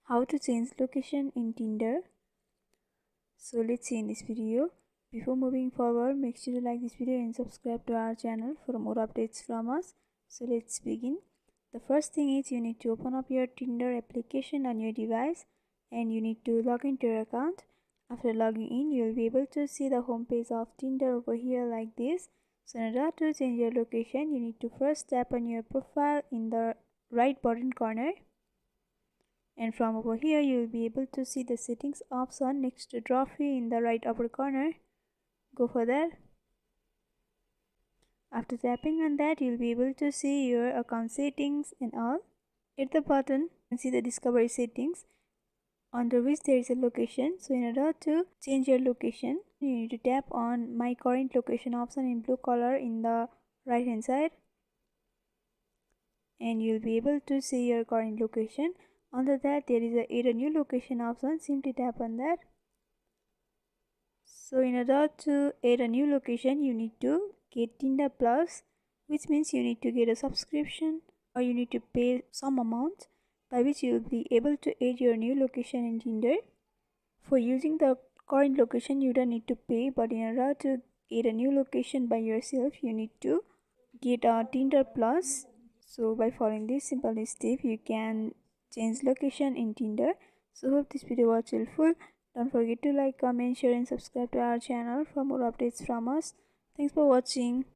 How to change location in Tinder. So let's see in this video. Before moving forward, make sure to like this video and subscribe to our channel for more updates from us. So let's begin. The first thing is you need to open up your Tinder application on your device and you need to log into your account. After logging in, you will be able to see the home page of Tinder over here like this. So in order to change your location, you need to first tap on your profile in the right bottom corner. And from over here you will be able to see the settings option next to trophy in the right upper corner. Go for that. After tapping on that, you'll be able to see your account settings and all. Hit the button and see the discovery settings under which there is a location. So in order to change your location, you need to tap on my current location option in blue color in the right hand side and you'll be able to see your current location. Under that there is a add a new location option. Simply tap on that. So in order to add a new location, you need to get Tinder Plus, which means you need to get a subscription or you need to pay some amount by which you will be able to add your new location in Tinder. For using the current location, you don't need to pay, but in order to add a new location by yourself, you need to get a Tinder Plus. So by following this simple step, you can change location in Tinder. So hope this video was helpful. Don't forget to like, comment, share and subscribe to our channel for more updates from us. Thanks for watching.